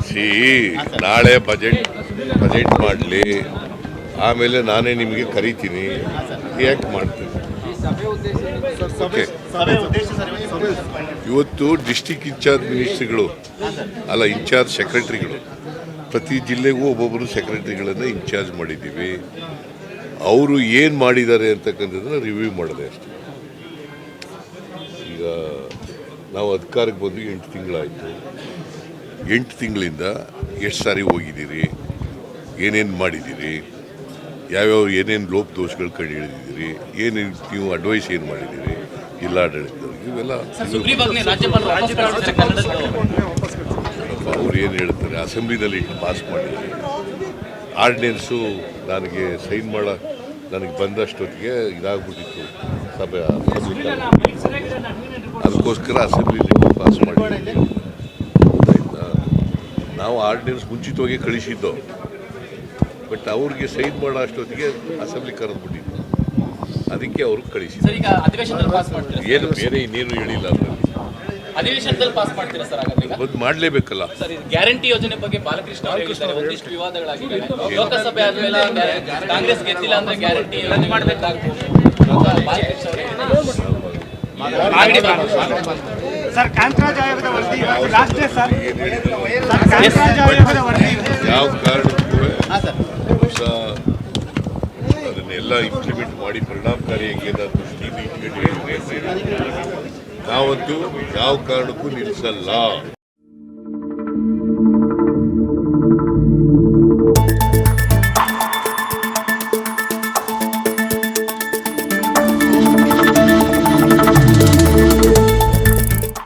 C ನಾಳೆ budget ಮಾಡಲಿ, ಆಮೇಲೆ ನಾನೇ ನಿಮಗೆ ಕರಿತೀನಿ, ಯಾಕೆ ಮಾಡ್ತೀನಿ. ಓಕೆ, ಇವತ್ತು ಡಿಸ್ಟಿಕ್ ಇನ್ಚಾರ್ಜ್ ಮಿನಿಸ್ಟ್ರಿಗಳು ಅಲ್ಲ, ಇನ್ಚಾರ್ಜ್ ಸೆಕ್ರೆಟರಿಗಳು, ಪ್ರತಿ ಜಿಲ್ಲೆಗೂ ಒಬ್ಬೊಬ್ಬರು ಸೆಕ್ರೆಟರಿಗಳನ್ನು ಇನ್ಚಾರ್ಜ್ ಮಾಡಿದ್ದೀವಿ. ಅವರು ಏನು ಮಾಡಿದ್ದಾರೆ ಅಂತಕ್ಕಂಥದ್ದನ್ನು ರಿವ್ಯೂ ಮಾಡಿದೆ ಅಷ್ಟೇ. ಈಗ ನಾವು ಅಧಿಕಾರಕ್ಕೆ ಬಂದು 8 ತಿಂಗಳಾಯಿತು. 8 ತಿಂಗಳಿಂದ ಎಷ್ಟು ಸಾರಿ ಹೋಗಿದ್ದೀರಿ, ಏನೇನು ಮಾಡಿದ್ದೀರಿ, ಏನೇನು ಲೋಪ ದೋಷಗಳು ಕಂಡು ಹಿಡಿದಿದ್ದೀರಿ, ಏನೇನು ನೀವು ಅಡ್ವೈಸ್ ಏನು ಮಾಡಿದ್ದೀರಿ ಜಿಲ್ಲಾಡಳಿತದವ್ರಿಗೆ, ಇವೆಲ್ಲ ಅವ್ರು ಏನು ಹೇಳ್ತಾರೆ. ಅಸೆಂಬ್ಲಿನಲ್ಲಿ ಪಾಸ್ ಮಾಡಿದ್ದೀರಿ. ಆರ್ಡಿನೆನ್ಸು ನನಗೆ ಸೈನ್ ನನಗೆ ಬಂದಷ್ಟೊತ್ತಿಗೆ ಇದಾಗ್ಬಿಟ್ಟಿತ್ತು ಸಭೆ, ಅದಕ್ಕೋಸ್ಕರ ಅಸೆಂಬ್ಲಿಲಿ ಪಾಸ್ ಮಾಡಿದ್ದೀವಿ. ನಾವು ಆರ್ಡಿನೆನ್ಸ್ ಮುಂಚಿತವಾಗಿ ಕಳಿಸಿದ್ದು, ಬಟ್ ಅವ್ರಿಗೆ ಸೈನ್ ಮಾಡೋ ಅಷ್ಟೊತ್ತಿಗೆ ಅಸೆಂಬ್ಲಿ ಕರೆದ್ಬಿಟ್ಟಿದ್ದು, ಅದಕ್ಕೆ ಅವ್ರಿಗೆ ಕಳಿಸಿದ್ದು. ಏನು ಬೇರೆ ಇನ್ನೇನು ಹೇಳಿಲ್ಲ ಅದರಲ್ಲಿ. ಅಧಿವೇಶನದಲ್ಲಿ ಪಾಸ್ ಮಾಡ್ತೀರಾ ಸರ್? ಬಂದು ಮಾಡಲೇಬೇಕಲ್ಲ ಸರ್. ಗ್ಯಾರಂಟಿ ಯೋಜನೆ ಬಗ್ಗೆ ಬಾಲಕೃಷ್ಣ ಒಂದಿಷ್ಟು ವಿವಾದಗಳಾಗಿವೆ. ಲೋಕಸಭೆ ಆದ್ಮೇಲೆ ಕಾಂಗ್ರೆಸ್ ಗೆದ್ದಿಲ್ಲ ಅಂದ್ರೆ ಗ್ಯಾರಂಟಿ ಯೋಜನೆ ಮಾಡಬೇಕಾಗ್ತದೆ. ಸರ್, ಕಾಂತರಾಜ್ ಆಯೋಗದ ವರದಿ ಲಾಸ್ಟ್ ಡೇ ಸರ್. ಕಾಂತರಾಜ್ ಆಯೋಗದ ವರದಿ ಯಾವ ಕಾರಣಕ್ಕೂ ಅದನ್ನೆಲ್ಲ ಇಂಪ್ಲಿಮೆಂಟ್ ಮಾಡಿ ಪರಿಣಾಮಕಾರಿಯಾಗಿ ಏನಾದರೂ ಸ್ಕೀಮ್ ಇಟ್ಕೊಂಡು ನಾವಂತೂ ಯಾವ ಕಾರಣಕ್ಕೂ ನಿಲ್ಲಿಸಲ್ಲ.